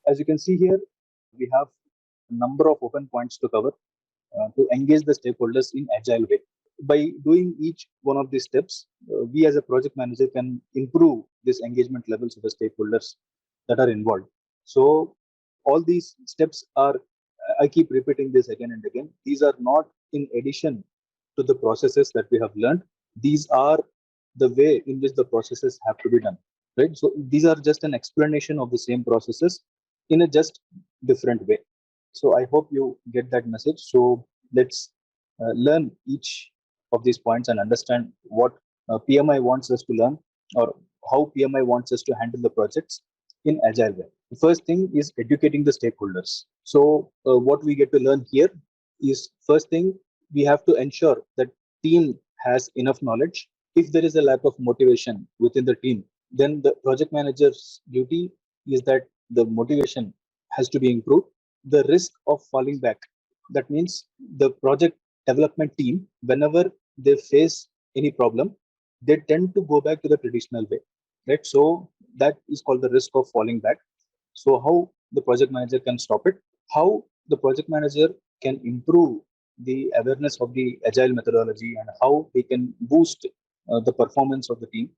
As you can see here, we have a number of open points to cover to engage the stakeholders in agile way. By doing each one of these steps, we as a project manager can improve this engagement levels of the stakeholders that are involved. So all these steps are, I keep repeating this again and again, these are not in addition to the processes that we have learned. These are the way in which the processes have to be done, right? So these are just an explanation of the same processes in a just different way. So I hope you get that message. So let's learn each of these points and understand what PMI wants us to learn, or how PMI wants us to handle the projects in agile way. The first thing is educating the stakeholders. So what we get to learn here is, first thing, we have to ensure that team has enough knowledge. If there is a lack of motivation within the team, then the project manager's duty is that the motivation has to be improved. The risk of falling back, that means the project development team, whenever they face any problem, they tend to go back to the traditional way, right? So that is called the risk of falling back. So how the project manager can stop it, how the project manager can improve the awareness of the agile methodology, and how we can boost the performance of the team.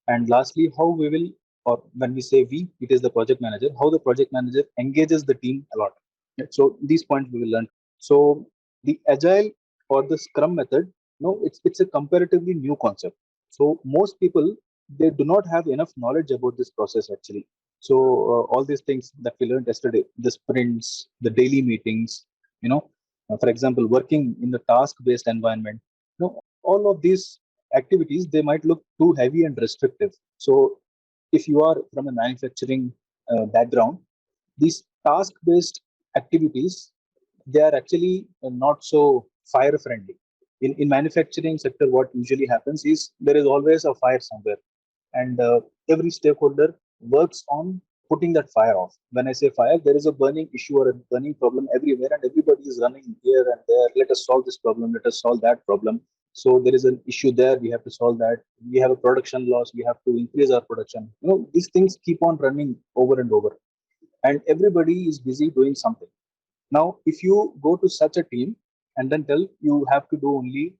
And lastly, how we will, or when we say we, it is the project manager, how the project manager engages the team a lot. Right? So these points we will learn. So the agile or the scrum method, no, it's a comparatively new concept. So most people, they do not have enough knowledge about this process actually. So all these things that we learned yesterday, the sprints, the daily meetings, for example, working in the task-based environment, all of these activities, they might look too heavy and restrictive. So if you are from a manufacturing background, these task-based activities, they are actually not so fire friendly. In manufacturing sector, what usually happens is there is always a fire somewhere, and every stakeholder works on putting that fire off. When I say fire, there is a burning issue or a burning problem everywhere, and everybody is running here and there. Let us solve this problem. Let us solve that problem. So there is an issue there. We have to solve that. We have a production loss. We have to increase our production. These things keep on running over and over, and everybody is busy doing something. Now, if you go to such a team and then tell you have to do only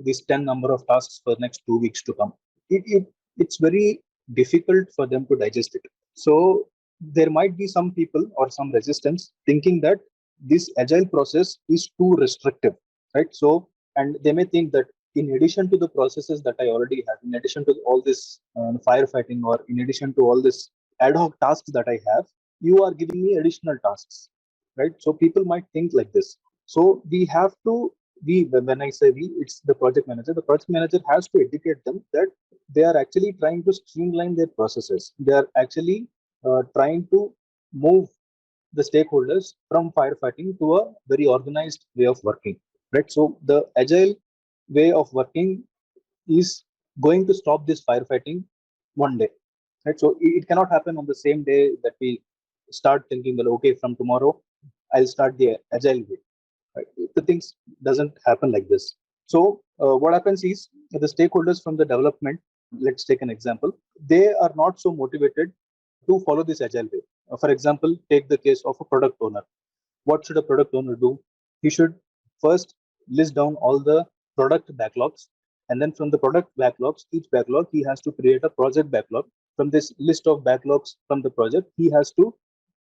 this 10 number of tasks for next 2 weeks to come, it's very difficult for them to digest it. So there might be some people or some resistance thinking that this agile process is too restrictive, right? So, and they may think that in addition to the processes that I already have, in addition to all this firefighting, or in addition to all this ad hoc tasks that I have, you are giving me additional tasks, right? So people might think like this. So we have to, when I say we, it's the project manager. The project manager has to educate them that they are actually trying to streamline their processes. They are actually trying to move the stakeholders from firefighting to a very organized way of working, right? So the agile way of working is going to stop this firefighting one day, right? So it cannot happen on the same day that we start thinking, well, okay, from tomorrow I'll start the agile way. Right? The things doesn't happen like this. So what happens is the stakeholders from the development, let's take an example, they are not so motivated to follow this agile way. For example, take the case of a product owner. What should a product owner do? He should first list down all the product backlogs, and then from the product backlogs, each backlog, he has to create a project backlog. From this list of backlogs from the project, he has to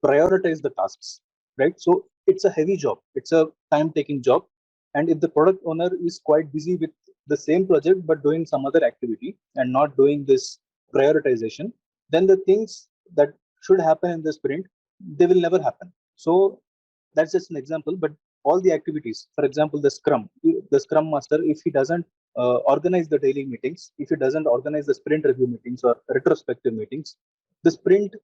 prioritize the tasks, right? So it's a heavy job, it's a time taking job. And if the product owner is quite busy with the same project but doing some other activity and not doing this prioritization, then the things that should happen in the sprint, they will never happen. So that's just an example, but all the activities, for example, the scrum master, if he doesn't organize the daily meetings, if he doesn't organize the sprint review meetings or retrospective meetings, the sprint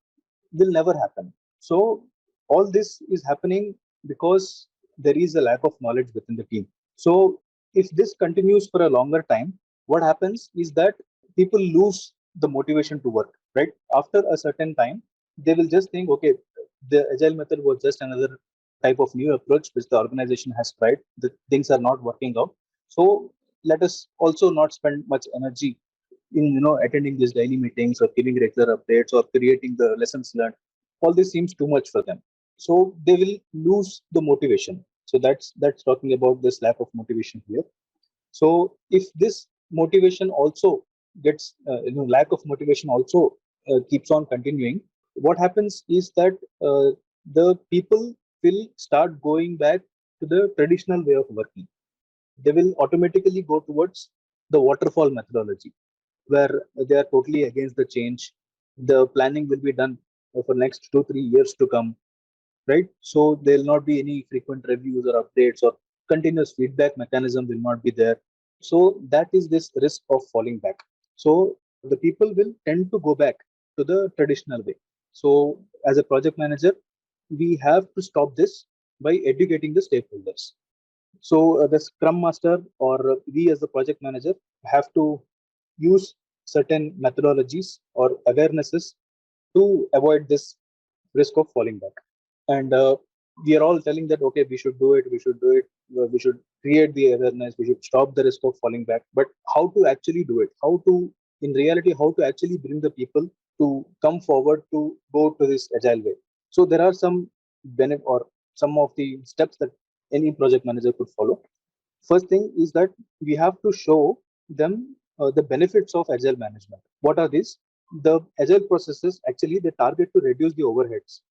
will never happen. So all this is happening because there is a lack of knowledge within the team. So if this continues for a longer time, what happens is that people lose the motivation to work, right? After a certain time, they will just think, okay, the agile method was just another type of new approach which the organization has tried. The things are not working out. So let us also not spend much energy in attending these daily meetings or giving regular updates or creating the lessons learned. all this seems too much for them. So they will lose the motivation. So that's talking about this lack of motivation here. So if this motivation also gets, lack of motivation also keeps on continuing, what happens is that the people will start going back to the traditional way of working. They will automatically go towards the waterfall methodology, where they are totally against the change. The planning will be done for next 2 3 years to come, right? So there will not be any frequent reviews or updates, or continuous feedback mechanism will not be there. So that is this risk of falling back. So the people will tend to go back to the traditional way. So as a project manager, we have to stop this by educating the stakeholders. So the Scrum Master, or we as the project manager, have to use certain methodologies or awarenesses to avoid this risk of falling back. And we are all telling that, okay, we should do it, we should do it, we should create the awareness, we should stop the risk of falling back. But how to actually do it? How to, in reality, how to actually bring the people to come forward to go to this agile way? So there are some benefit, or some of the steps that any project manager could follow. First thing is that we have to show them the benefits of agile management. What are these? The agile processes actually, they target to reduce the overheads,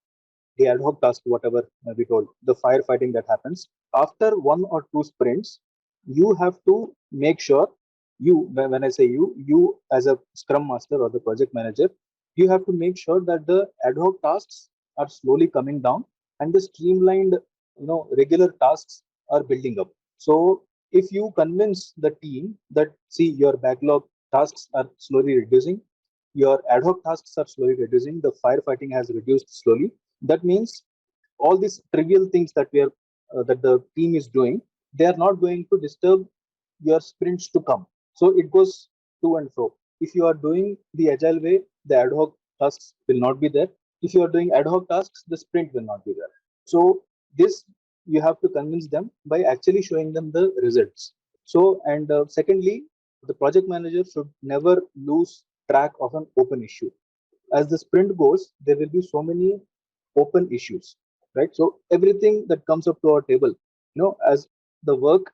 the ad hoc task, whatever we told, the firefighting that happens after 1 or 2 sprints. You have to make sure, when I say you as a scrum master or the project manager, you have to make sure that the ad hoc tasks are slowly coming down, and the streamlined, regular tasks are building up. So if you convince the team that, see, your backlog tasks are slowly reducing, your ad hoc tasks are slowly reducing, the firefighting has reduced slowly, that means all these trivial things that we are that the team is doing, they are not going to disturb your sprints to come. So it goes to and fro. If you are doing the agile way, the ad hoc tasks will not be there. If you are doing ad hoc tasks, the sprint will not be there. So this, you have to convince them by actually showing them the results. So, and secondly, the project manager should never lose track of an open issue. As the sprint goes, there will be so many open issues, right? So everything that comes up to our table, as the work,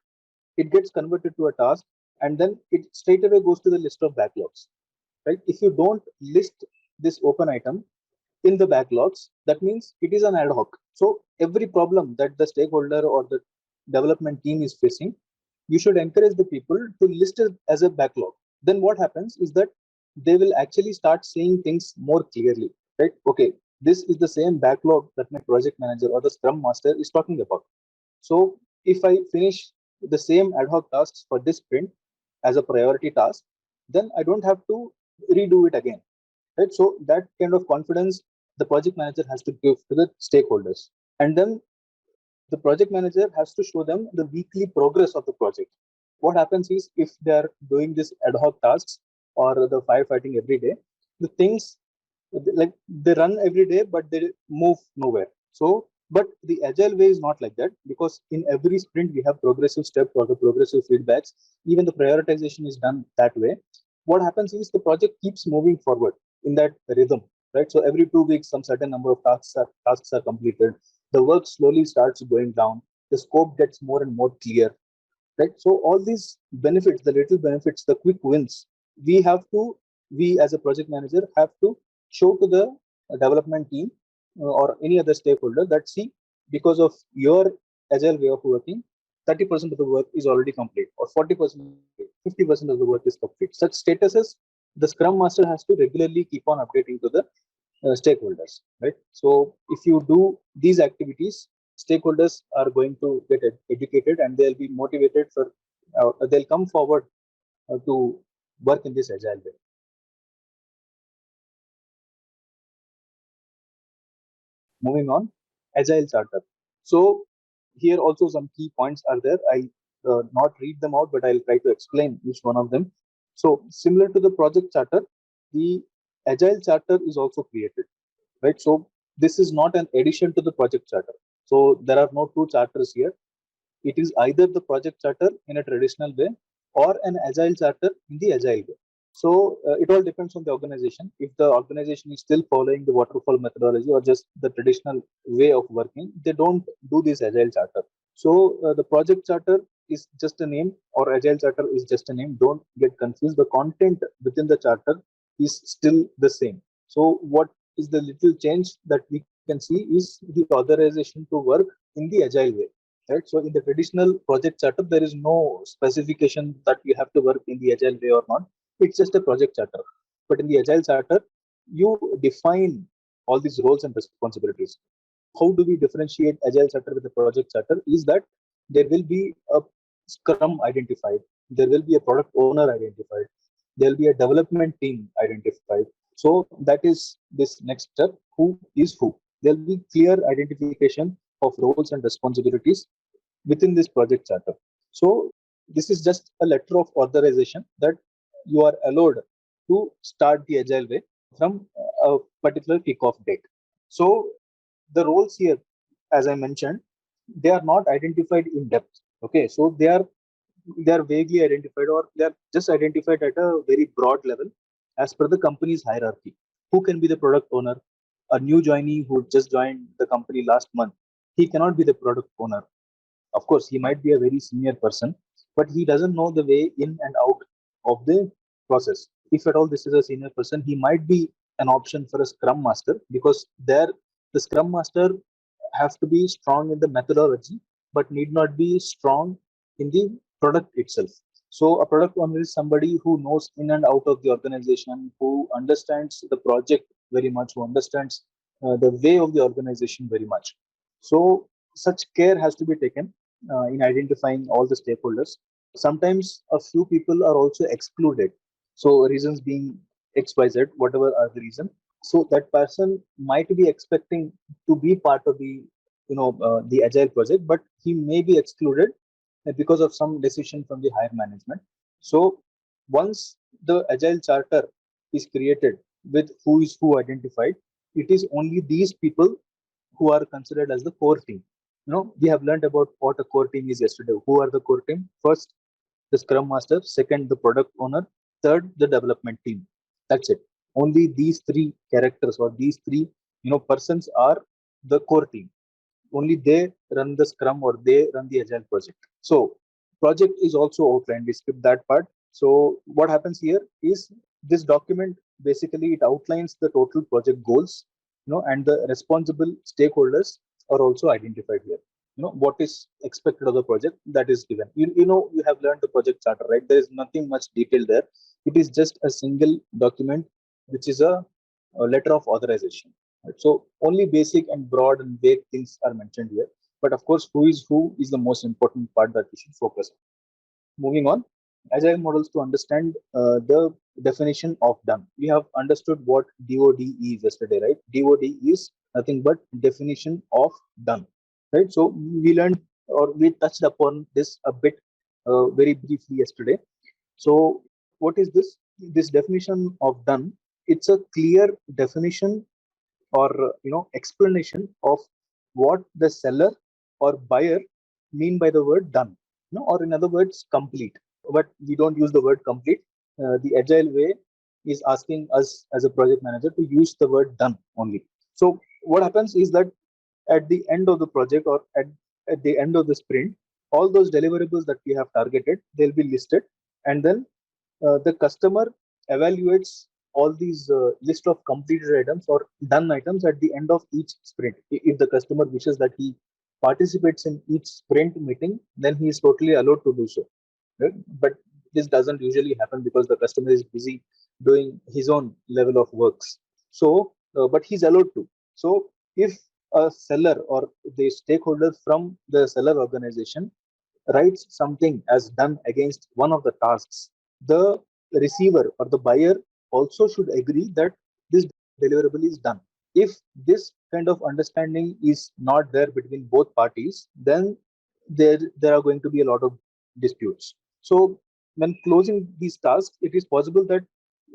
it gets converted to a task, and then it straight away goes to the list of backlogs, right? If you don't list this open item in the backlogs, that means it is an ad hoc. So every problem that the stakeholder or the development team is facing, you should encourage the people to list it as a backlog. Then what happens is that they will actually start seeing things more clearly, right? Okay, this is the same backlog that my project manager or the scrum master is talking about. So if I finish the same ad hoc tasks for this sprint as a priority task, then I don't have to redo it again, right? So that kind of confidence the project manager has to give to the stakeholders. And then the project manager has to show them the weekly progress of the project. What happens is, if they are doing this ad hoc tasks or the firefighting every day, the things, like, they run every day but they move nowhere. So but the agile way is not like that, because in every sprint we have progressive steps or the progressive feedbacks. Even the prioritization is done that way. What happens is the project keeps moving forward in that rhythm, right? So every 2 weeks some certain number of tasks are completed. The work slowly starts going down, the scope gets more and more clear, right? So all these benefits, the little benefits, the quick wins, we have to, we as a project manager have to show to the development team or any other stakeholder that, see, because of your agile way of working, 30% of the work is already complete, or 40%, 50% of the work is complete. Such statuses the scrum master has to regularly keep on updating to the stakeholders, right? So if you do these activities, stakeholders are going to get educated, and they'll be motivated for, they'll come forward to work in this agile way. Moving on, Agile Charter. So here also some key points are there. I'll not read them out, but I'll try to explain each one of them. So similar to the project charter, the Agile Charter is also created, right? So this is not an addition to the project charter. So there are no two charters here. It is either the project charter in a traditional way or an agile charter in the agile way. So it all depends on the organization. If the organization is still following the waterfall methodology or just the traditional way of working, they don't do this agile charter. So the project charter is just a name, or agile charter is just a name. Don't get confused. The content within the charter is still the same. So what is the little change that we can see is the authorization to work in the agile way. Right. So in the traditional project charter, there is no specification that you have to work in the agile way or not. It's just a project charter. But in the agile charter, you define all these roles and responsibilities. How do we differentiate agile charter with the project charter is that there will be a scrum identified, there will be a product owner identified, there will be a development team identified. So that is this next step, who is who. There will be clear identification of roles and responsibilities within this project charter. So this is just a letter of authorization that you are allowed to start the agile way from a particular kickoff date. So the roles here, as I mentioned, they are not identified in depth. Okay, so they are vaguely identified, or they are just identified at a very broad level as per the company's hierarchy. Who can be the product owner? A new joinee who just joined the company last month, he cannot be the product owner. Of course, he might be a very senior person, but he doesn't know the way in and out of the process. If at all this is a senior person, he might be an option for a scrum master, because there the scrum master have to be strong in the methodology, but need not be strong in the product itself. So a product owner is somebody who knows in and out of the organization, who understands the project very much, who understands the way of the organization very much. So such care has to be taken in identifying all the stakeholders. Sometimes a few people are also excluded. So reasons being XYZ, whatever are the reason. So that person might be expecting to be part of the agile project, but he may be excluded because of some decision from the higher management. So once the agile charter is created with who is who identified, it is only these people who are considered as the core team. We have learned about what a core team is yesterday. Who are the core team? First, the scrum master. Second, the product owner. Third, the development team. That's it. Only these three characters, or these three persons are the core team. Only they run the scrum, or they run the agile project. So project is also outlined. We skip that part. So what happens here is this document basically it outlines the total project goals, and the responsible stakeholders are also identified here. What is expected of the project, that is given. You have learned the project charter, right? There is nothing much detail there. It is just a single document, which is a letter of authorization. Right? So only basic and broad and vague things are mentioned here. But of course, who is the most important part that we should focus on. Moving on, agile models to understand the definition of done. We have understood what DOD is yesterday, right? DOD is nothing but definition of done, right? So we learned, or we touched upon this a bit very briefly yesterday. So what is this? This definition of done, it's a clear definition, or explanation of what the seller or buyer mean by the word done, or in other words complete. But we don't use the word complete. The agile way is asking us as a project manager to use the word done only. So what happens is that at the end of the project, or at the end of the sprint, all those deliverables that we have targeted, they'll be listed, and then the customer evaluates all these list of completed items or done items at the end of each sprint. If the customer wishes that he participates in each sprint meeting, then he is totally allowed to do so. Right? But this doesn't usually happen because the customer is busy doing his own level of works. So, but he's allowed to. So, if a seller or the stakeholder from the seller organization writes something as done against one of the tasks, the receiver or the buyer also should agree that this deliverable is done. If this kind of understanding is not there between both parties, then there are going to be a lot of disputes. So when closing these tasks, it is possible that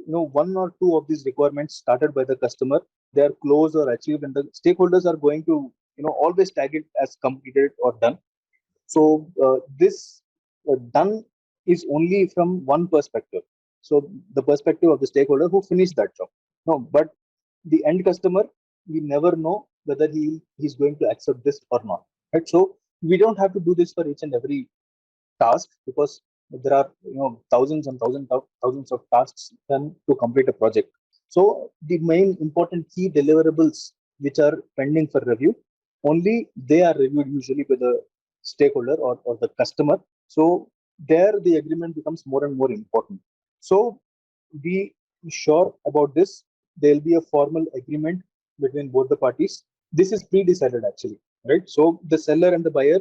one or two of these requirements started by the customer, they are closed or achieved, and the stakeholders are going to always tag it as completed or done. So this done is only from one perspective. So the perspective of the stakeholder who finished that job. No, but the end customer, we never know whether he's going to accept this or not. Right. So we don't have to do this for each and every task, because there are thousands and thousands of tasks done to complete a project. So the main important key deliverables which are pending for review, only they are reviewed usually by the stakeholder or the customer. So there the agreement becomes more and more important. So be sure about this. There will be a formal agreement between both the parties. This is pre-decided actually, right? So the seller and the buyer,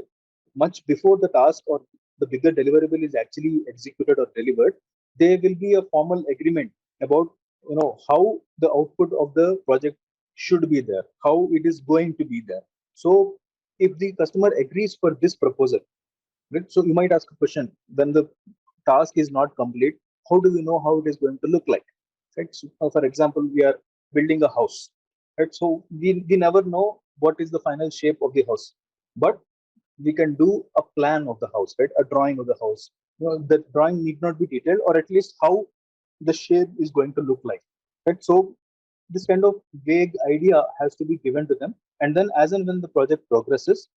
much before the task or the bigger deliverable is actually executed or delivered, there will be a formal agreement about how the output of the project should be there, how it is going to be there. So if the customer agrees for this proposal, right? So you might ask a question: when the task is not complete, how do we know how it is going to look like? Right. So, for example, we are building a house, right? So we never know what is the final shape of the house, but we can do a plan of the house, right? A drawing of the house. The drawing need not be detailed, or at least how the shape is going to look like, right? So this kind of vague idea has to be given to them, and then as and when the project progresses,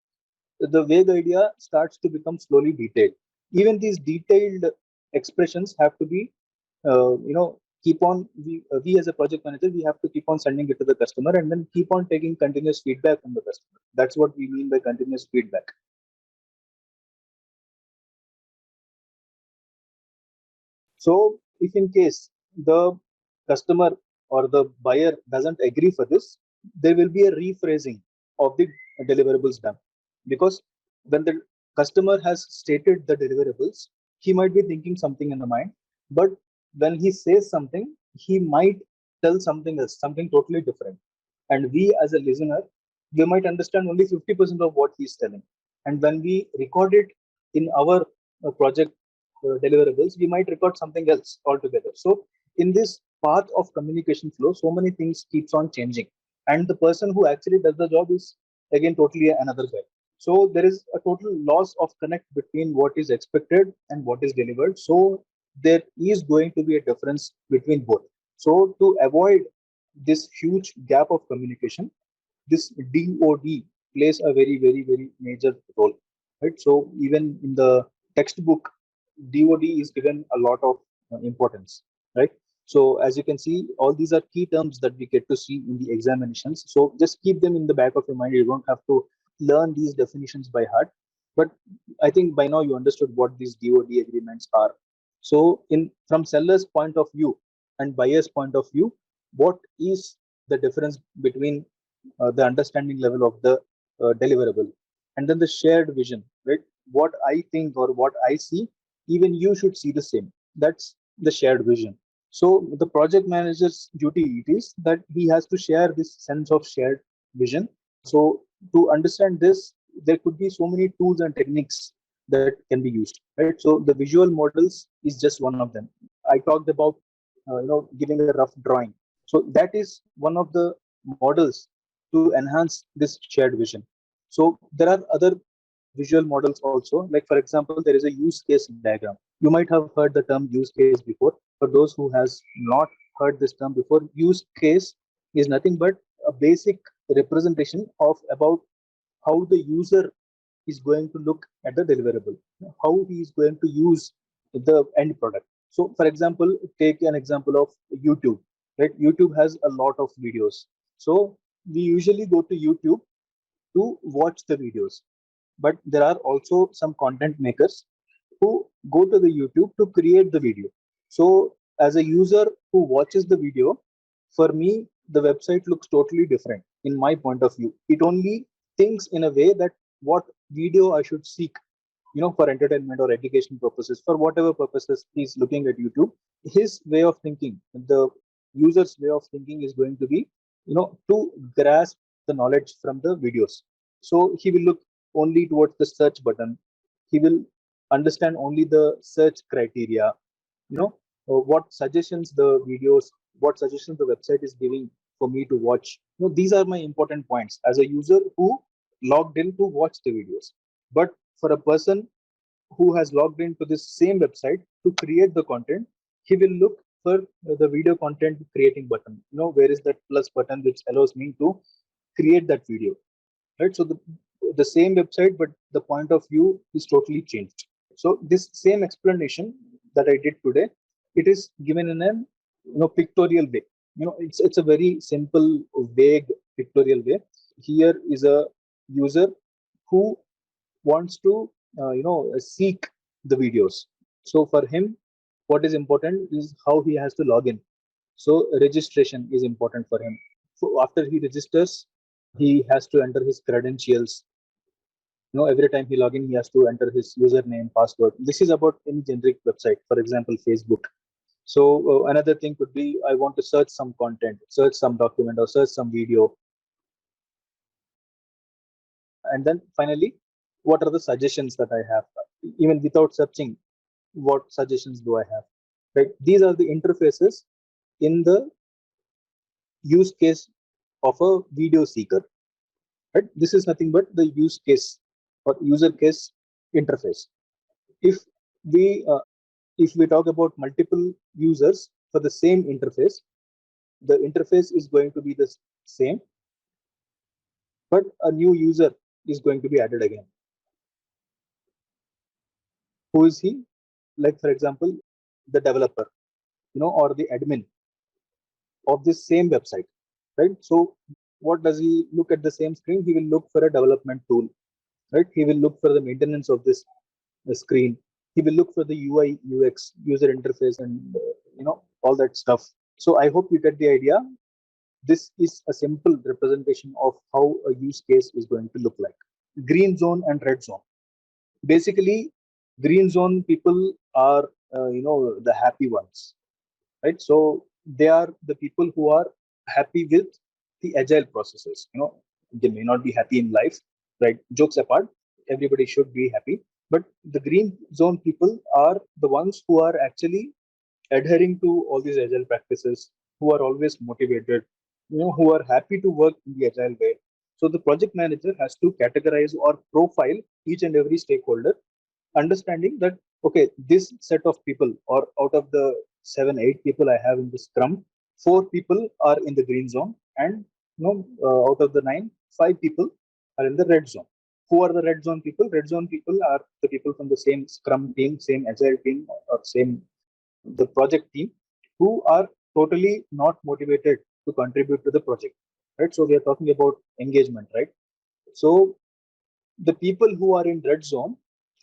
the vague idea starts to become slowly detailed. Even these detailed expressions have to be, keep on, we as a project manager, we have to keep on sending it to the customer and then keep on taking continuous feedback from the customer. That's what we mean by continuous feedback. So if in case the customer or the buyer doesn't agree for this, there will be a rephrasing of the deliverables done. Because when the customer has stated the deliverables, he might be thinking something in the mind, but when he says something, he might tell something else, something totally different. And we as a listener, we might understand only 50% of what he's telling. And when we record it in our project deliverables, we might record something else altogether. So in this path of communication flow, so many things keeps on changing, and the person who actually does the job is again totally another guy. So there is a total loss of connect between what is expected and what is delivered. So there is going to be a difference between both. So to avoid this huge gap of communication, this DOD plays a very, very, very major role, right? So even in the textbook, DOD is given a lot of importance, right? So as you can see, all these are key terms that we get to see in the examinations. So just keep them in the back of your mind. You don't have to learn these definitions by heart, but I think by now you understood what these DOD agreements are. So in from seller's point of view and buyer's point of view, what is the difference between the understanding level of the deliverable, and then the shared vision, right? What I think or what I see, even you should see the same. That's the shared vision. So the project manager's duty it is that he has to share this sense of shared vision. So to understand this, there could be so many tools and techniques that can be used, right? So the visual models is just one of them. I talked about giving a rough drawing. So that is one of the models to enhance this shared vision. So there are other visual models also. Like for example, there is a use case diagram. You might have heard the term use case before. For those who has not heard this term before, use case is nothing but a basic representation of about how the user is going to look at the deliverable, how he is going to use the end product. So for example, take an example of YouTube, right? YouTube has a lot of videos. So we usually go to YouTube to watch the videos, but there are also some content makers who go to the YouTube to create the video. So as a user who watches the video, for me, the website looks totally different in my point of view. It only thinks in a way that what video I should seek, for entertainment or education purposes, for whatever purposes he's looking at YouTube, his way of thinking, the user's way of thinking is going to be, to grasp the knowledge from the videos. So he will look only towards the search button. He will understand only the search criteria, what suggestions the videos, what suggestions the website is giving for me to watch. These are my important points as a user who logged in to watch the videos. But for a person who has logged into this same website to create the content, he will look for the video content creating button. Where is that plus button which allows me to create that video, right? So the same website, but the point of view is totally changed. So this same explanation that I did today, it is given in a pictorial way. It's a very simple, vague pictorial way. Here is a user who wants to seek the videos. So for him, what is important is how he has to log in. So registration is important for him. So after he registers, he has to enter his credentials. Every time he log in, he has to enter his username, password. This is about any generic website, for example Facebook. So another thing could be, I want to search some content, search some document, or search some video. And then finally, what are the suggestions that I have? Even without searching, what suggestions do I have? Right? These are the interfaces in the use case of a video seeker. Right? This is nothing but the use case or user case interface. If we talk about multiple users for the same interface, the interface is going to be the same, but a new user is going to be added again. Who is he? Like, for example, the developer, or the admin of this same website, right? So what does he look at the same screen? He will look for a development tool, right? He will look for the maintenance of this screen. He will look for the UI, UX, user interface, and all that stuff. So I hope you get the idea. This is a simple representation of how a use case is going to look like. Green zone and red zone. Basically, green zone people are the happy ones, right? So they are the people who are happy with the agile processes. They may not be happy in life, right? Jokes apart, everybody should be happy, but the green zone people are the ones who are actually adhering to all these agile practices, who are always motivated, who are happy to work in the agile way. So the project manager has to categorize or profile each and every stakeholder, understanding that, okay, this set of people, or out of the 7-8 people I have in the scrum, 4 people are in the green zone, and out of the 9, 5 people are in the red zone. Who are the red zone people? Red zone people are the people from the same scrum team, same agile team, or same the project team, who are totally not motivated to contribute to the project, right? So we are talking about engagement, right? So the people who are in red zone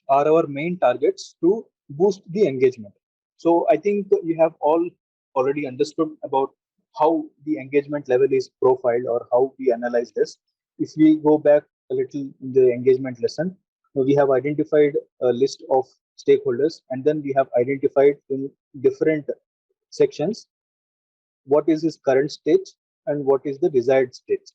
are our main targets to boost the engagement. So I think you have all already understood about how the engagement level is profiled or how we analyze this. If we go back a little in the engagement lesson, we have identified a list of stakeholders, and then we have identified in different sections what is his current stage and what is the desired stage,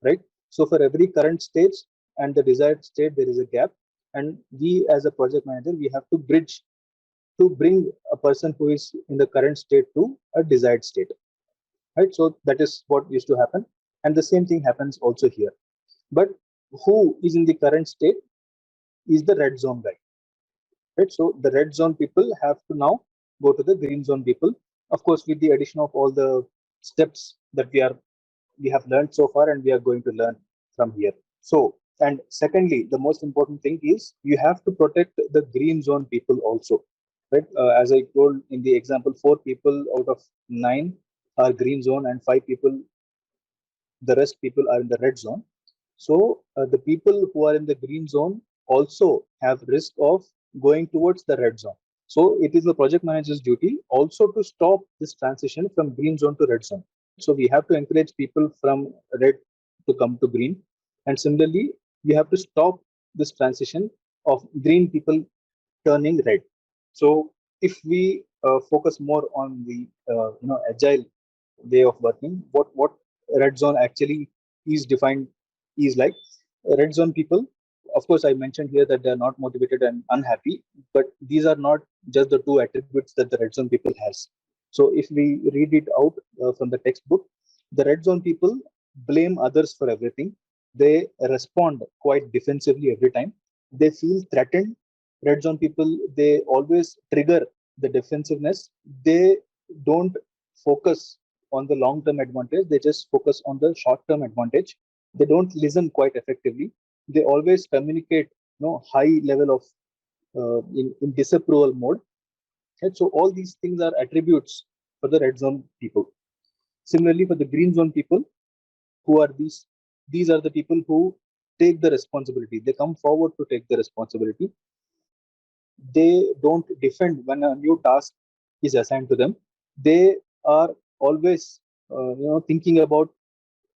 right? So for every current stage and the desired state, there is a gap, and we as a project manager, we have to bridge to bring a person who is in the current state to a desired state, right? So that is what used to happen, and the same thing happens also here. But who is in the current state is the red zone guy, right? So the red zone people have to now go to the green zone people, of course, with the addition of all the steps that we have learned so far, and we are going to learn from here. So, and secondly, the most important thing is you have to protect the green zone people also, right? As I told in the example, 4 people out of 9 are green zone, and 5 people, the rest people are in the red zone. So the people who are in the green zone also have risk of going towards the red zone. So it is the project manager's duty also to stop this transition from green zone to red zone. So we have to encourage people from red to come to green, and similarly, we have to stop this transition of green people turning red. So if we focus more on the agile way of working, what red zone actually is defined is like, red zone people, of course I mentioned here that they are not motivated and unhappy, but these are not just the 2 attributes that the red zone people has. So if we read it out from the textbook, the red zone people blame others for everything. They respond quite defensively every time. They feel threatened. Red zone people, they always trigger the defensiveness. They don't focus on the long-term advantage. They just focus on the short-term advantage. They don't listen quite effectively. They always communicate, high level of in disapproval mode. And so all these things are attributes for the red zone people. Similarly, for the green zone people, who are these are the people who take the responsibility. They come forward to take the responsibility. They don't defend when a new task is assigned to them. They are always thinking about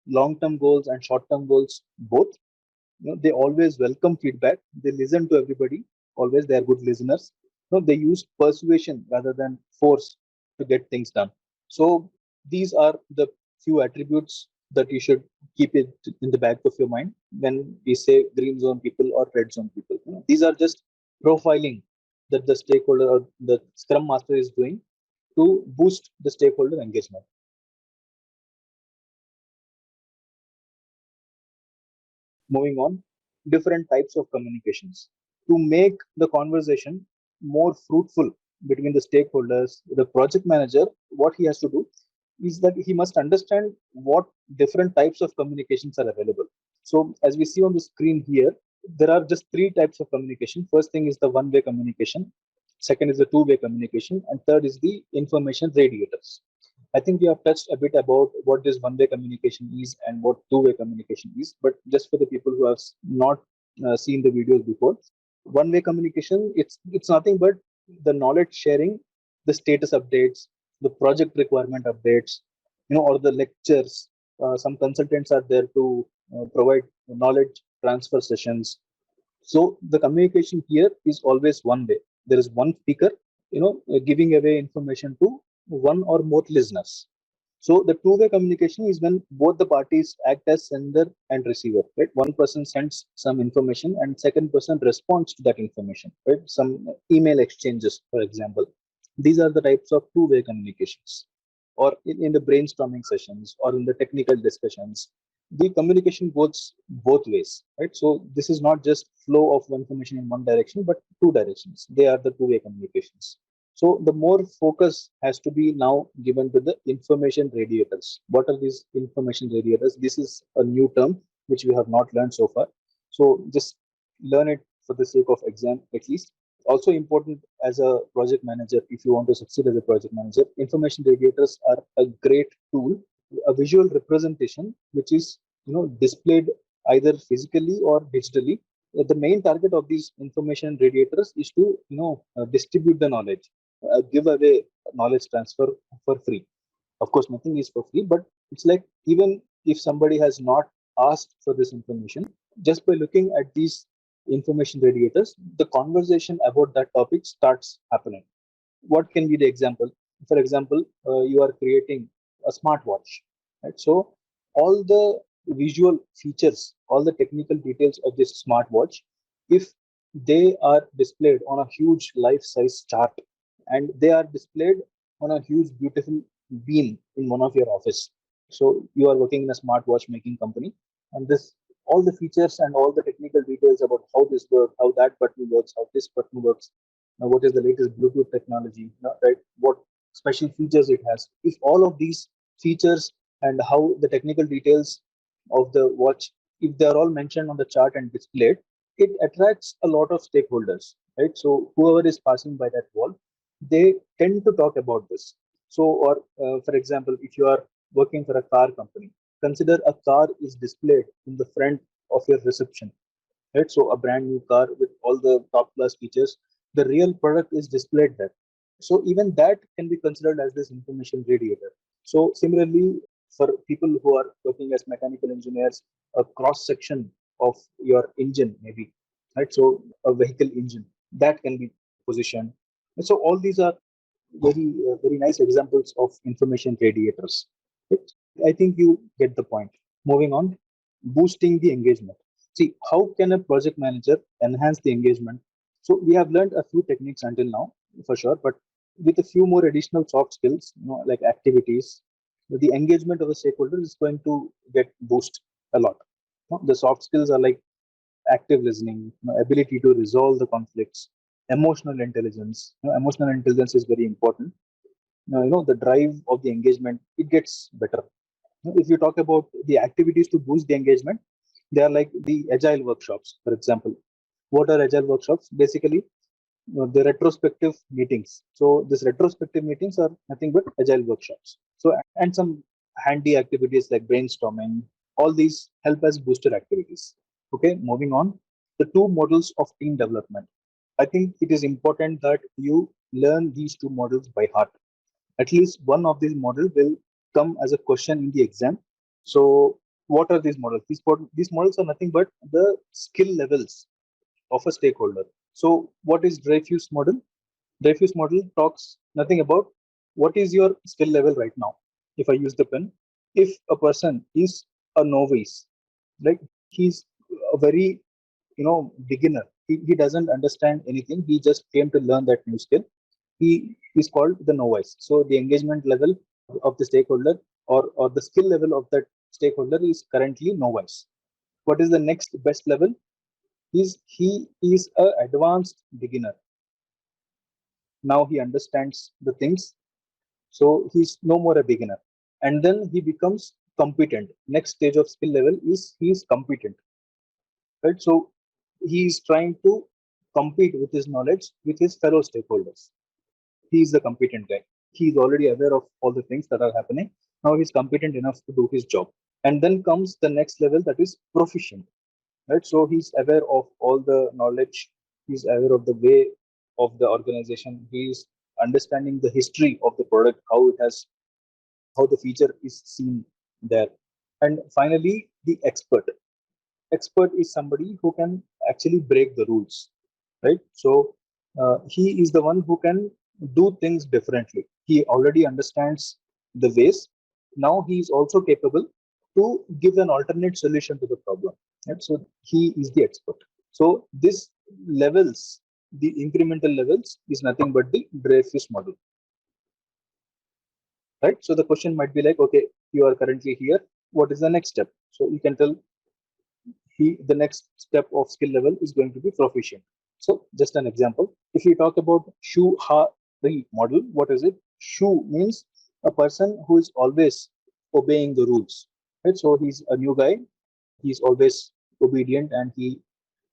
long term goals and short term goals both. They always welcome feedback. They listen to everybody. Always they are good listeners. They use persuasion rather than force to get things done. So these are the few attributes that you should keep it in the back of your mind when we say green zone people or red zone people. These are just profiling that the stakeholder or the scrum master is doing to boost the stakeholder engagement. Moving on, different types of communications. To make the conversation more fruitful between the stakeholders, the project manager, what he has to do is that he must understand what different types of communications are available. So, as we see on the screen here, there are just three types of communication. First thing is the one-way communication, second is the two-way communication, and third is the information radiators. I think we have touched a bit about what this one-way communication is and what two-way communication is. But just for the people who have not seen the videos before, one-way communication it's nothing but the knowledge sharing, the status updates, the project requirement updates, or the lectures. Some consultants are there to provide knowledge transfer sessions. So the communication here is always one way. There is one speaker, giving away information to one or more listeners. So the two-way communication is when both the parties act as sender and receiver. Right? One person sends some information and second person responds to that information. Right? Some email exchanges, for example. These are the types of two-way communications. Or in the brainstorming sessions or in the technical discussions, the communication goes both ways, right? So this is not just flow of information in one direction, but two directions. They are the two-way communications. So the more focus has to be now given to the information radiators. What are these information radiators? This is a new term which we have not learned so far. So just learn it for the sake of exam at least. Also important as a project manager, if you want to succeed as a project manager, information radiators are a great tool, a visual representation which is displayed either physically or digitally. The main target of these information radiators is to distribute the knowledge, give away knowledge transfer for free. Of course nothing is for free, but it's like even if somebody has not asked for this information, just by looking at these information radiators, the conversation about that topic starts happening. What can be the example? For example, you are creating a smartwatch, right? So all the visual features, all the technical details of this smartwatch, if they are displayed on a huge life size chart and they are displayed on a huge beautiful beam in one of your office. So you are working in a smartwatch making company, and this all the features and all the technical details about how this works, how that button works, how this button works, what is the latest Bluetooth technology, right? What special features it has. If all of these features and how the technical details of the watch, if they are all mentioned on the chart and displayed, it attracts a lot of stakeholders, right? So whoever is passing by that wall, they tend to talk about this. So, or for example, if you are working for a car company, consider a car is displayed in the front of your reception, right? So a brand new car with all the top class features, the real product is displayed there. So even that can be considered as this information radiator. So similarly, for people who are working as mechanical engineers, a cross section of your engine maybe, right? So a vehicle engine that can be positioned. And so all these are very nice examples of information radiators. Right? I think you get the point. Moving on, boosting the engagement. See, how can a project manager enhance the engagement? So we have learned a few techniques until now, for sure, but with a few more additional soft skills, like activities, the engagement of the stakeholder is going to get boosted a lot. The soft skills are like active listening, ability to resolve the conflicts, emotional intelligence. Emotional intelligence is very important. The drive of the engagement, it gets better. If you talk about the activities to boost the engagement, they are like the agile workshops, for example. What are agile workshops? Basically, the retrospective meetings. So these retrospective meetings are nothing but agile workshops. So, and some handy activities like brainstorming, all these help as booster activities. Okay, moving on. The two models of team development. I think it is important that you learn these two models by heart. At least one of these models will come as a question in the exam. So what are these models? These models are nothing but the skill levels of a stakeholder. So what is Dreyfus model? Dreyfus model talks nothing about what is your skill level right now. If I use the pen, if a person is a novice, like he's a very beginner, he doesn't understand anything, he just came to learn that new skill, he is called the novice. So the engagement level of the stakeholder, or the skill level of that stakeholder, is currently novice. What is the next best level? He is a advanced beginner. Now he understands the things, so he's no more a beginner. And then he becomes competent. Next stage of skill level is he is competent, right? So he is trying to compete with his knowledge with his fellow stakeholders. He is the competent guy. He is already aware of all the things that are happening. Now he's competent enough to do his job. And then comes the next level, that is proficient, right? So he's aware of all the knowledge, he's aware of the way of the organization, he's understanding the history of the product, how it has, how the feature is seen there. And finally, the expert. Expert is somebody who can actually break the rules, right? So he is the one who can do things differently. He already understands the ways. Now he is also capable to give an alternate solution to the problem, right? So he is the expert. So this levels, the incremental levels, is nothing but the Dreyfus model, right? So the question might be like, okay, you are currently here, what is the next step? So you can tell the next step of skill level is going to be proficient. So just an example, if we talk about Shu Ha Ri model, what is it? Shu means a person who is always obeying the rules, right? So he's a new guy, he's always obedient, and he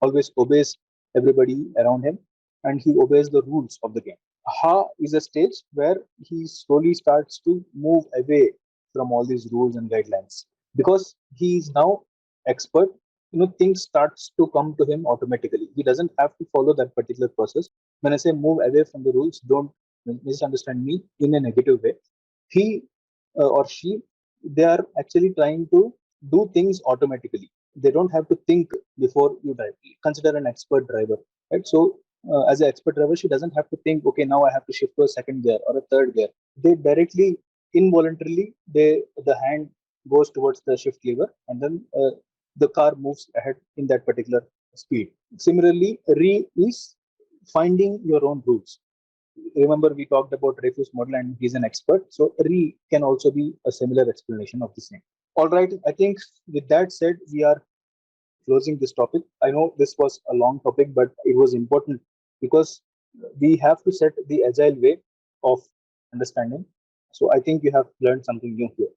always obeys everybody around him, and he obeys the rules of the game. Ha is a stage where he slowly starts to move away from all these rules and guidelines, because he is now expert. Things starts to come to him automatically. He doesn't have to follow that particular process. When I say move away from the rules, don't misunderstand me in a negative way. He or she, they are actually trying to do things automatically. They don't have to think before you drive. Consider an expert driver, right? So as an expert driver, she doesn't have to think, okay, now I have to shift to a second gear or a third gear. They directly, involuntarily, the hand goes towards the shift lever, and then the car moves ahead in that particular speed. Similarly, Re is finding your own routes. Remember, we talked about Dreyfus model, and he's an expert. So Re can also be a similar explanation of the same. All right, I think with that said, we are closing this topic. I know this was a long topic, but it was important because we have to set the agile way of understanding. So I think you have learned something new here.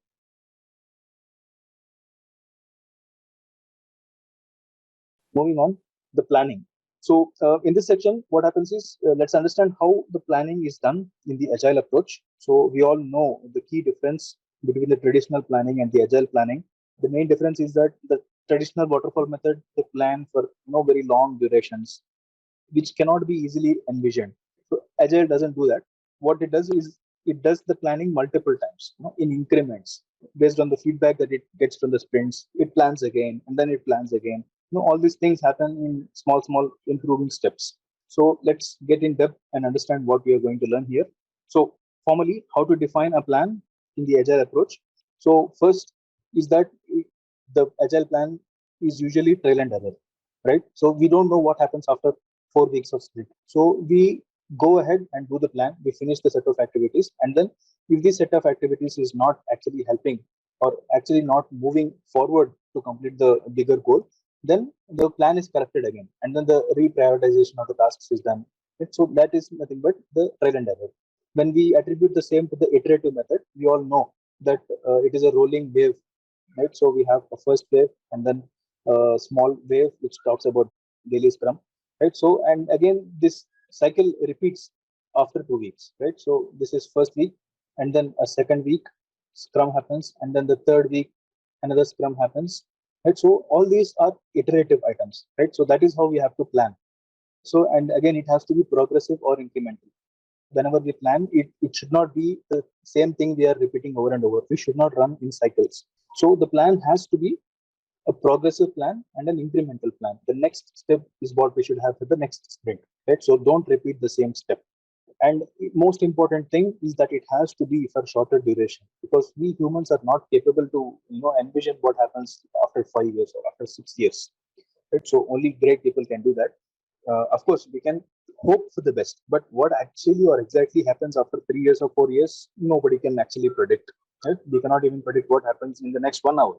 Moving on, the planning. So in this section, what happens is, let's understand how the planning is done in the agile approach. So we all know the key difference between the traditional planning and the agile planning. The main difference is that the traditional waterfall method, they plan for very long durations, which cannot be easily envisioned. So Agile doesn't do that. What it does is it does the planning multiple times, in increments, based on the feedback that it gets from the sprints. It plans again, and then it plans again. All these things happen in small improving steps. So let's get in depth and understand what we are going to learn here. So formally, how to define a plan in the Agile approach. So first is that the Agile plan is usually trial and error, right? So we don't know what happens after 4 weeks of sprint. So we go ahead and do the plan. We finish the set of activities, and then if this set of activities is not actually helping or actually not moving forward to complete the bigger goal, then the plan is corrected again, and then the reprioritization of the tasks is done. Right? So that is nothing but the trial and error. When we attribute the same to the iterative method, we all know that it is a rolling wave, right? So we have a first wave and then a small wave which talks about daily scrum, right? So and again this cycle repeats after 2 weeks, right? So this is first week, and then a second week scrum happens, and then the third week another scrum happens, right? So all these are iterative items, right? So that is how we have to plan. So and again it has to be progressive or incremental. Whenever we plan it, it should not be the same thing we are repeating over and over. We should not run in cycles. So the plan has to be a progressive plan and an incremental plan. The next step is what we should have for the next sprint, right? So don't repeat the same step. And most important thing is that it has to be for shorter duration, because we humans are not capable to envision what happens after 5 years or after 6 years, right? So only great people can do that. Of course we can hope for the best, but what actually or exactly happens after 3 years or 4 years, nobody can actually predict, right? We cannot even predict what happens in the next 1 hour.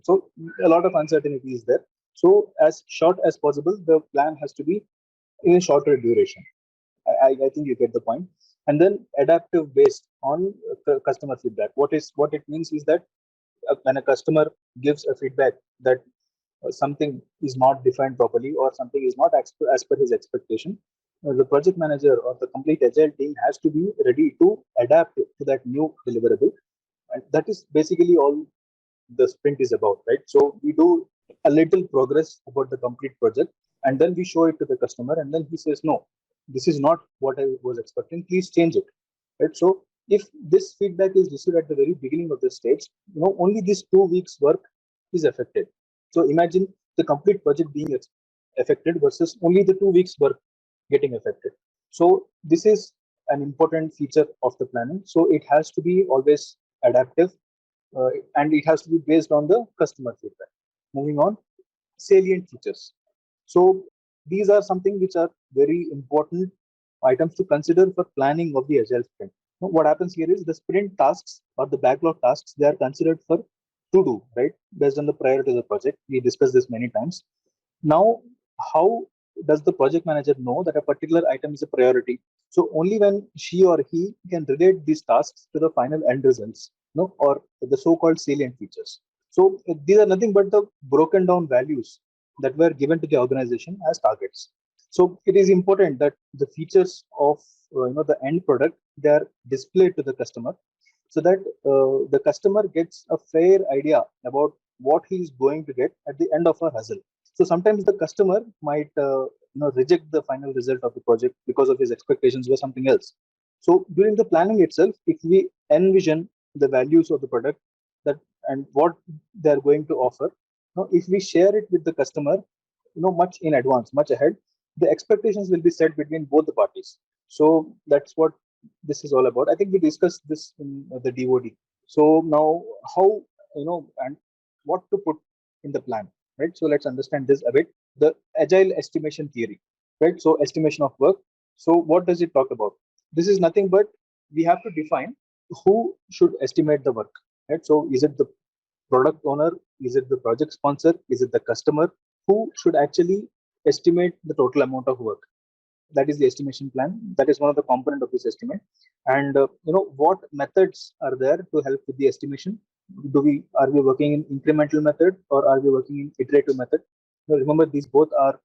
So a lot of uncertainty is there. So as short as possible, the plan has to be in a shorter duration. I think you get the point. And then adaptive based on customer feedback. What it means is that when a customer gives a feedback that something is not defined properly or something is not as per his expectation, the project manager or the complete agile team has to be ready to adapt to that new deliverable. And that is basically all the sprint is about, right? So we do a little progress about the complete project, and then we show it to the customer, and then he says, "No, this is not what I was expecting. Please change it." Right? So if this feedback is received at the very beginning of the stage, only these 2 weeks work is affected. So imagine the complete project being affected versus only the 2 weeks work getting affected. So this is an important feature of the planning. So it has to be always adaptive, uh, and it has to be based on the customer feedback. Moving on, salient features. So these are something which are very important items to consider for planning of the agile sprint. Now, what happens here is the sprint tasks or the backlog tasks, they are considered for to do, right, based on the priority of the project. We discussed this many times. Now, how does the project manager know that a particular item is a priority? So only when she or he can relate these tasks to the final end results, or the so-called salient features. So these are nothing but the broken down values that were given to the organization as targets. So it is important that the features of the end product, they are displayed to the customer, so that the customer gets a fair idea about what he is going to get at the end of a hustle. So sometimes the customer might reject the final result of the project because of his expectations were something else. So during the planning itself, if we envision the values of the product that and what they are going to offer, if we share it with the customer, much in advance, much ahead, the expectations will be set between both the parties. So that's what this is all about. I think we discussed this in the DOD. So now how, and what to put in the plan, right? So let's understand this a bit. The agile estimation theory, right? So estimation of work. So what does it talk about? This is nothing but we have to define who should estimate the work, right? So is it the product owner? Is it the project sponsor? Is it the customer? Who should actually estimate the total amount of work? That is the estimation plan. That is one of the component of this estimate. And what methods are there to help with the estimation? Are we working in incremental method or are we working in iterative method? Remember, these both are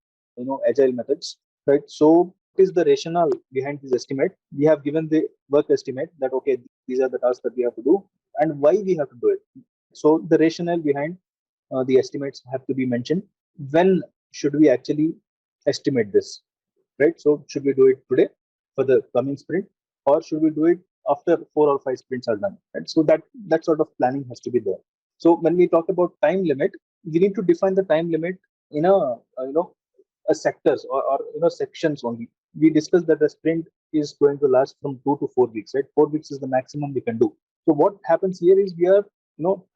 agile methods, right? So what is the rationale behind this estimate? We have given the work estimate that okay, these are the tasks that we have to do and why we have to do it. So the rationale behind the estimates have to be mentioned. When should we actually estimate this, right? So should we do it today for the coming sprint, or should we do it after 4 or 5 sprints are done? Right? So that sort of planning has to be there. So when we talk about time limit, we need to define the time limit in a sectors or sections only. We discussed that the sprint is going to last from 2 to 4 weeks, right? 4 weeks is the maximum we can do. So what happens here is we are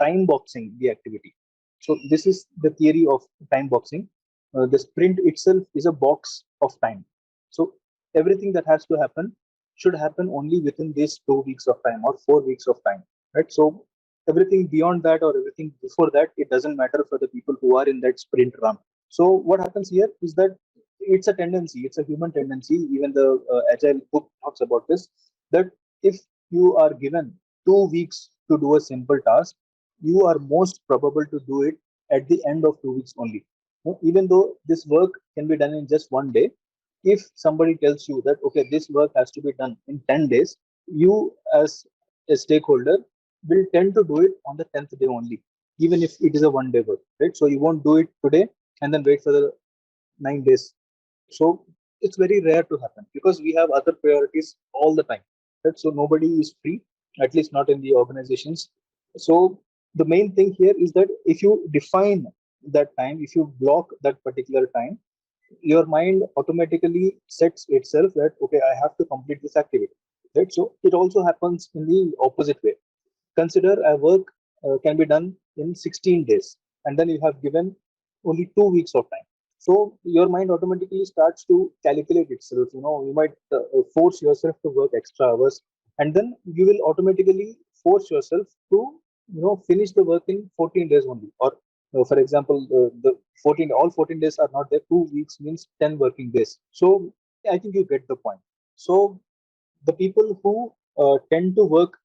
time boxing the activity. So this is the theory of time boxing. The sprint itself is a box of time. So everything that has to happen should happen only within these 2 weeks of time or 4 weeks of time, right? So everything beyond that or everything before that, it doesn't matter for the people who are in that sprint run. So what happens here is that it's a tendency, it's a human tendency. Even the Agile book talks about this, that if you are given 2 weeks to do a simple task, you are most probable to do it at the end of 2 weeks only. Even though this work can be done in just one day, if somebody tells you that, okay, this work has to be done in 10 days, you as a stakeholder will tend to do it on the 10th day only, even if it is a 1 day work, right? So you won't do it today and then wait for the 9 days. So it's very rare to happen because we have other priorities all the time, right? So nobody is free, at least not in the organizations. So the main thing here is that if you define that time, if you block that particular time, your mind automatically sets itself that, okay, I have to complete this activity, right? So it also happens in the opposite way. Consider a work can be done in 16 days, and then you have given only 2 weeks of time. So your mind automatically starts to calculate itself. You might force yourself to work extra hours, and then you will automatically force yourself to finish the work in 14 days only. Or for example, the 14 all 14 days are not there. 2 weeks means 10 working days. So I think you get the point. So the people who tend to work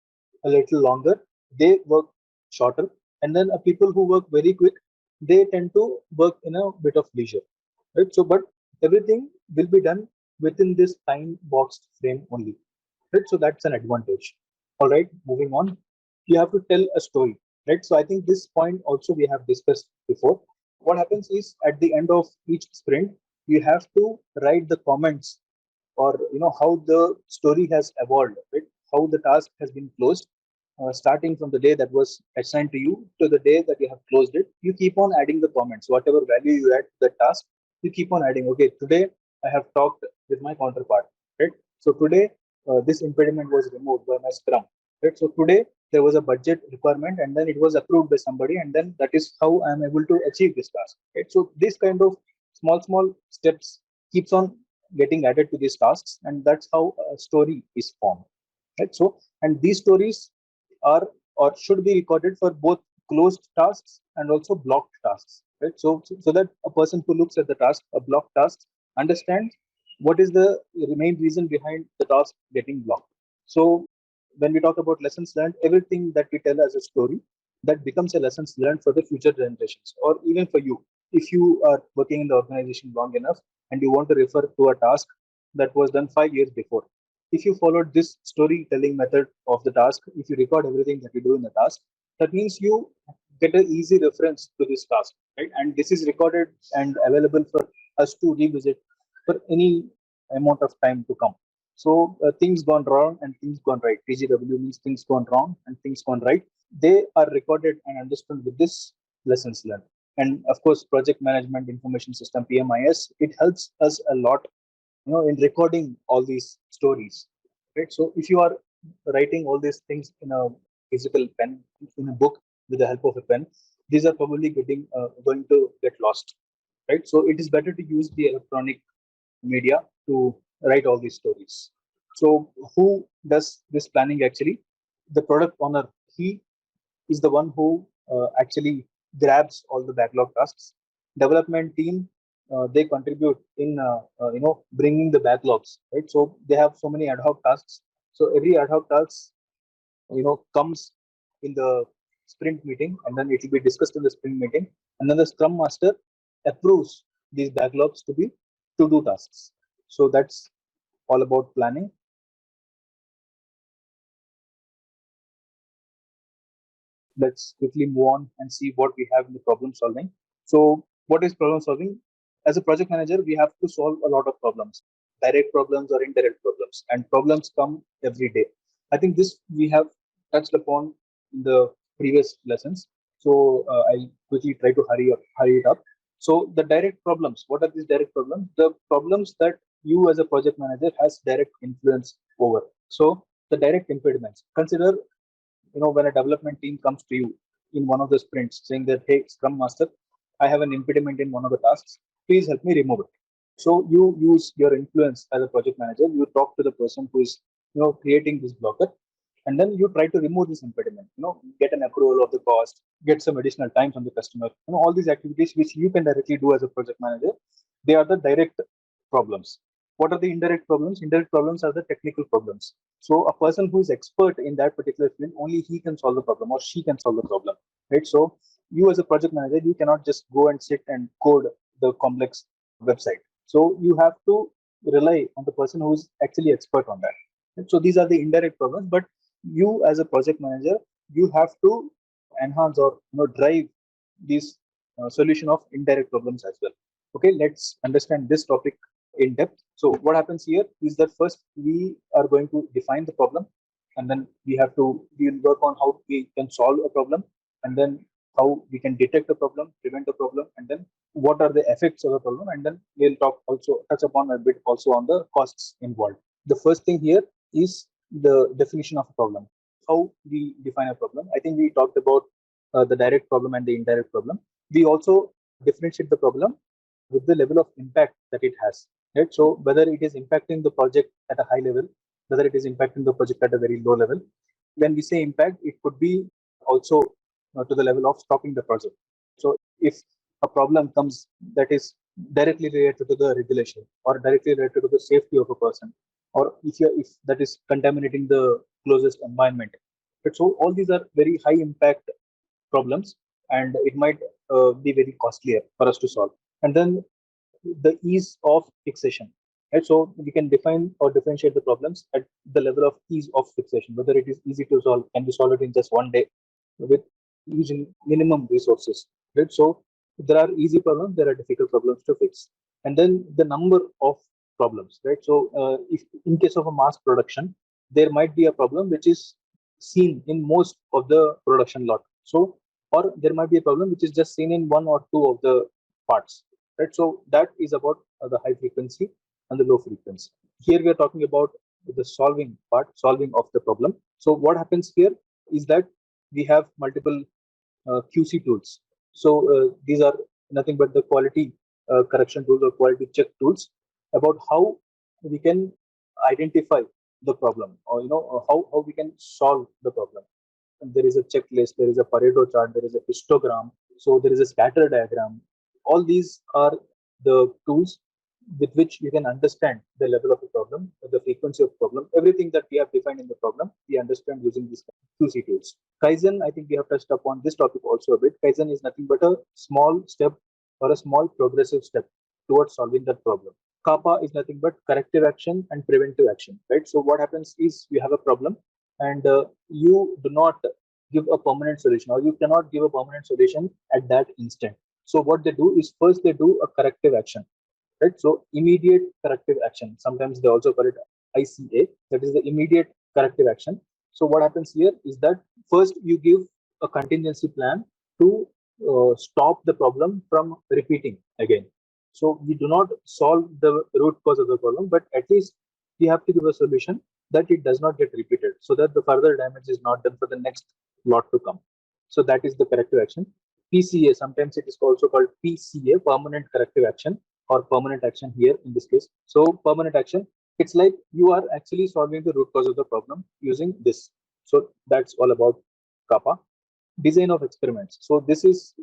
a little longer, they work shorter, and then people who work very quick, they tend to work in a bit of leisure, right? So, but everything will be done within this time boxed frame only, right? So that's an advantage. All right, moving on. You have to tell a story, right? So I think this point also we have discussed before. What happens is at the end of each sprint, you have to write the comments, or how the story has evolved, right? How the task has been closed, starting from the day that was assigned to you to the day that you have closed it. You keep on adding the comments, whatever value you add to the task, you keep on adding. Okay, today I have talked with my counterpart, right? So today this impediment was removed by my scrum, right? So today there was a budget requirement and then it was approved by somebody, and then that is how I am able to achieve this task, right? So this kind of small steps keeps on getting added to these tasks, and that's how a story is formed, right? So, and these stories are or should be recorded for both closed tasks and also blocked tasks, right? So that a person who looks at the task, a blocked task, understands what is the main reason behind the task getting blocked. So when we talk about lessons learned, everything that we tell as a story, that becomes a lessons learned for the future generations, or even for you. If you are working in the organization long enough and you want to refer to a task that was done 5 years before, if you followed this storytelling method of the task, if you record everything that you do in the task, that means you get an easy reference to this task, right? And this is recorded and available for us to revisit for any amount of time to come. So things gone wrong and things gone right. TGW means things gone wrong and things gone right. They are recorded and understood with this lessons learned. And of course, project management information system (PMIS), it helps us a lot, in recording all these stories, right? So if you are writing all these things in a physical pen, in a book with the help of a pen, these are probably going to get lost, right? So it is better to use the electronic media to write all these stories. So who does this planning actually? The product owner, he is the one who actually grabs all the backlog tasks. Development team, they contribute in bringing the backlogs, right? So they have so many ad hoc tasks. So every ad hoc task comes in the sprint meeting, and then it will be discussed in the sprint meeting, and then the scrum master approves these backlogs to be to do tasks. So that's all about planning. Let's quickly move on and see what we have in the problem solving. So, what is problem solving? As a project manager, we have to solve a lot of problems, direct problems or indirect problems, and problems come every day. I think this we have touched upon in the previous lessons. So, I quickly try to hurry it up. So, the direct problems. What are these direct problems? The problems that you as a project manager has direct influence over. So, the direct impediments. Consider, when a development team comes to you in one of the sprints saying that, hey, scrum master, I have an impediment in one of the tasks, please help me remove it. So you use your influence as a project manager, you talk to the person who is creating this blocker, and then you try to remove this impediment, get an approval of the cost, get some additional time from the customer, all these activities which you can directly do as a project manager. They are the direct problems. What are the indirect problems? Indirect problems are the technical problems. So a person who is expert in that particular field, only he can solve the problem or she can solve the problem, right? So you as a project manager, you cannot just go and sit and code the complex website. So you have to rely on the person who is actually expert on that. Right? So these are the indirect problems, but you as a project manager, you have to enhance or drive this solution of indirect problems as well. Okay, let's understand this topic in depth. So what happens here is that first we are going to define the problem, and then we'll work on how we can solve a problem, and then how we can detect a problem, prevent a problem, and then what are the effects of the problem, and then we'll touch upon a bit also on the costs involved. The first thing here is the definition of a problem. How we define a problem. I think we talked about the direct problem and the indirect problem. We also differentiate the problem with the level of impact that it has. Right? So whether it is impacting the project at a high level, whether it is impacting the project at a very low level. When we say impact, it could be also to the level of stopping the project. So if a problem comes that is directly related to the regulation or directly related to the safety of a person, or if that is contaminating the closest environment. But so all these are very high impact problems, and it might be very costlier for us to solve. And then the ease of fixation. Right? So we can define or differentiate the problems at the level of ease of fixation, whether it is easy to solve, can we solve it in just one day with using minimum resources. Right? So there are easy problems, there are difficult problems to fix. And then the number of problems, right? So if in case of a mass production, there might be a problem which is seen in most of the production lot. So, or there might be a problem which is just seen in one or two of the parts, right? So that is about the high frequency and the low frequency. Here we are talking about the solving part, solving of the problem. So what happens here is that we have multiple QC tools. So these are nothing but the quality correction tools or quality check tools about how we can identify the problem, or how we can solve the problem. And there is a checklist, there is a Pareto chart, there is a histogram, so there is a scatter diagram. All these are the tools with which you can understand the level of the problem, the frequency of problem, everything that we have defined in the problem, we understand using these QC tools. Kaizen, I think we have touched upon this topic also a bit. Kaizen is nothing but a small step or a small progressive step towards solving that problem. Kappa is nothing but corrective action and preventive action, right? So what happens is you have a problem, and you do not give a permanent solution, or you cannot give a permanent solution at that instant. So what they do is first they do a corrective action, right? So immediate corrective action. Sometimes they also call it ICA, that is the immediate corrective action. So what happens here is that first you give a contingency plan to stop the problem from repeating again. So we do not solve the root cause of the problem, but at least we have to give a solution that it does not get repeated, so that the further damage is not done for the next lot to come. So that is the corrective action. PCA, sometimes it is also called PCA, permanent corrective action, or permanent action here in this case. So permanent action, it's like you are actually solving the root cause of the problem using this. So that's all about kappa. Design of experiments. So this is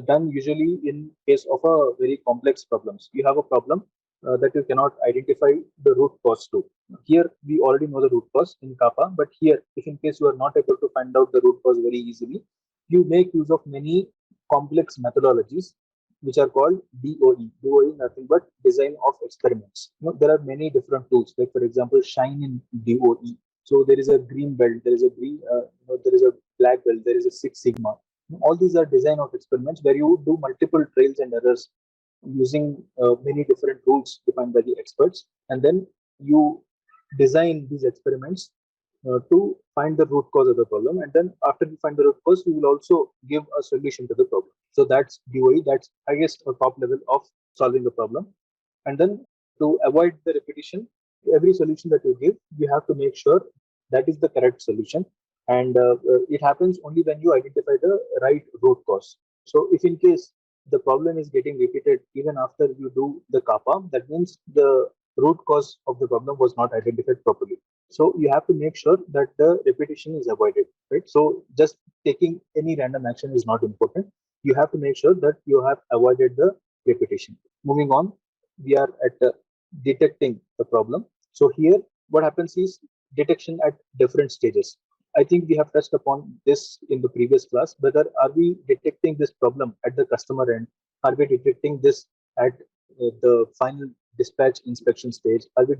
done usually in case of a very complex problems. You have a problem that you cannot identify the root cause to. Here we already know the root cause in kappa, but here if in case you are not able to find out the root cause very easily, you make use of many complex methodologies which are called DOE. DOE is nothing but design of experiments. There are many different tools, like for example, Shine in DOE. So there is a green belt, there is a there is a black belt, there is a Six Sigma. All these are design of experiments where you do multiple trials and errors using many different rules defined by the experts, and then you design these experiments to find the root cause of the problem, and then after you find the root cause, you will also give a solution to the problem. So that's DOE, that's I guess a top level of solving the problem. And then to avoid the repetition, every solution that you give, you have to make sure that is the correct solution, and it happens only when you identify the right root cause. So if in case the problem is getting repeated even after you do the kappa, that means the root cause of the problem was not identified properly. So you have to make sure that the repetition is avoided, right? So just taking any random action is not important. You have to make sure that you have avoided the repetition. Moving on, we are at detecting the problem. So here, what happens is detection at different stages. I think we have touched upon this in the previous class. Whether are we detecting this problem at the customer end? Are we detecting this at the final dispatch inspection stage? Are we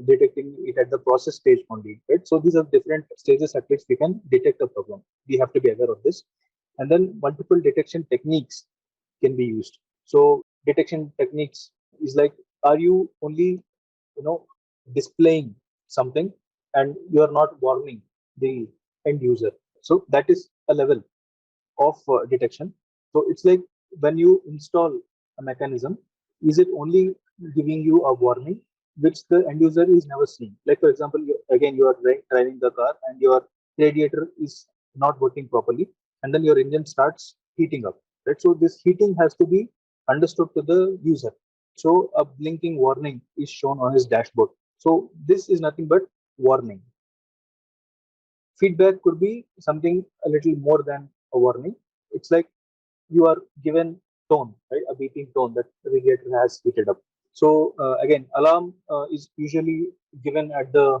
detecting it at the process stage only? Right. So these are different stages at which we can detect a problem. We have to be aware of this. And then multiple detection techniques can be used. So detection techniques is like, are you only displaying something and you are not warning the end user? So that is a level of detection. So it's like, when you install a mechanism, is it only giving you a warning which the end user is never seeing? Like for example, again, you are driving the car and your radiator is not working properly, and then your engine starts heating up. Right. So this heating has to be understood to the user. So a blinking warning is shown on his dashboard. So this is nothing but warning. Feedback could be something a little more than a warning. It's like you are given tone, right? A beeping tone that the radiator has heated up. So again, alarm is usually given at the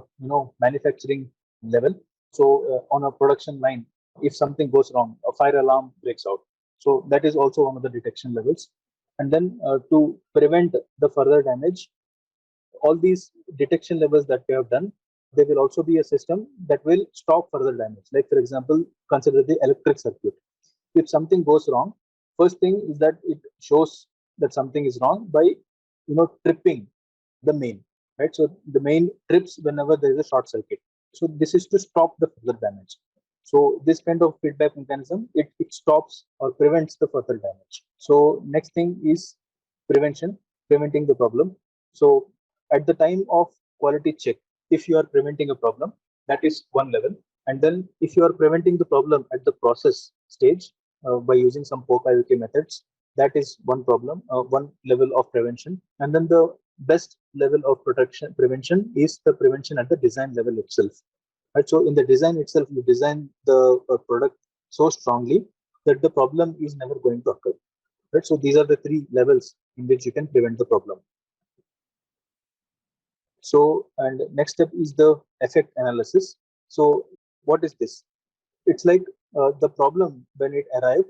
manufacturing level. So on a production line, if something goes wrong, a fire alarm breaks out. So that is also one of the detection levels. And then to prevent the further damage, all these detection levels that we have done, there will also be a system that will stop further damage. Like for example, consider the electric circuit. If something goes wrong, first thing is that it shows that something is wrong by tripping the main, right? So the main trips whenever there is a short circuit. So this is to stop the further damage. So this kind of feedback mechanism, it stops or prevents the further damage. So next thing is prevention, preventing the problem. So at the time of quality check, if you are preventing a problem, that is one level. And then if you are preventing the problem at the process stage by using some POK-IOK methods, that is one problem, one level of prevention. And then the best level of protection prevention is the prevention at the design level itself. Right? So in the design itself, you design the product so strongly that the problem is never going to occur. Right? So these are the three levels in which you can prevent the problem. So, and next step is the effect analysis. So what is this? It's like the problem when it arrived,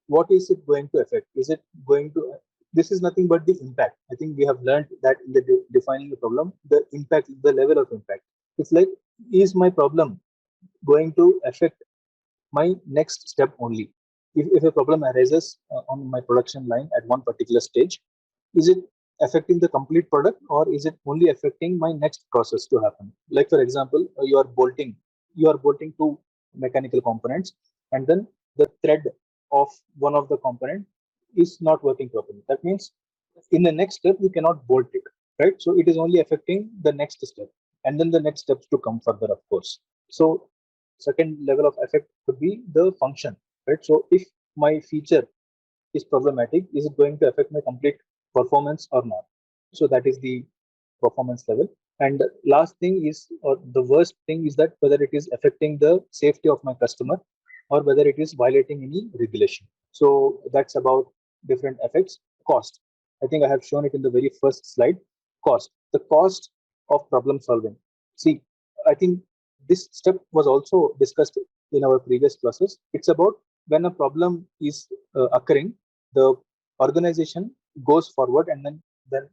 what is it going to affect? Is it going to, this is nothing but the impact. I think we have learned that in the defining the problem, the impact, the level of impact. It's like, is my problem going to affect my next step only? If a problem arises on my production line at one particular stage, is it affecting the complete product, or is it only affecting my next process to happen? Like for example, you are bolting two mechanical components, and then the thread of one of the component is not working properly. That means in the next step you cannot bolt it, right? So it is only affecting the next step, and then the next steps to come further, of course. So second level of effect could be the function, right? So if my feature is problematic, is it going to affect my complete performance or not? So that is the performance level. And last thing is, or the worst thing is, that whether it is affecting the safety of my customer or whether it is violating any regulation. So that's about different effects. Cost, I think I have shown it in the very first slide. Cost, the cost of problem solving. See, I think this step was also discussed in our previous classes. It's about when a problem is occurring, the organization goes forward, and then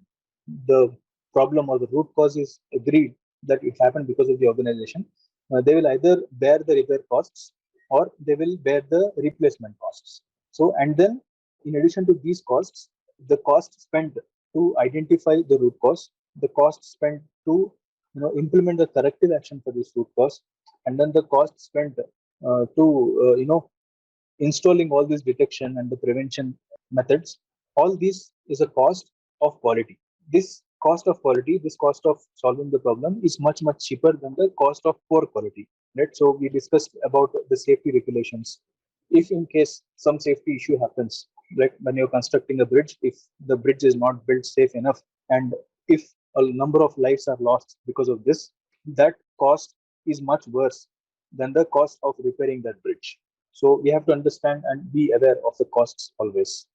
the problem or the root cause is agreed that it happened because of the organization. They will either bear the repair costs or they will bear the replacement costs. So, and then in addition to these costs, the cost spent to identify the root cause, the cost spent to implement the corrective action for this root cause, and then the cost spent to installing all this detection and the prevention methods. All this is a cost of quality. This cost of quality, this cost of solving the problem is much, much cheaper than the cost of poor quality. Right? So we discussed about the safety regulations. If in case some safety issue happens, like when you're constructing a bridge, if the bridge is not built safe enough, and if a number of lives are lost because of this, that cost is much worse than the cost of repairing that bridge. So we have to understand and be aware of the costs always.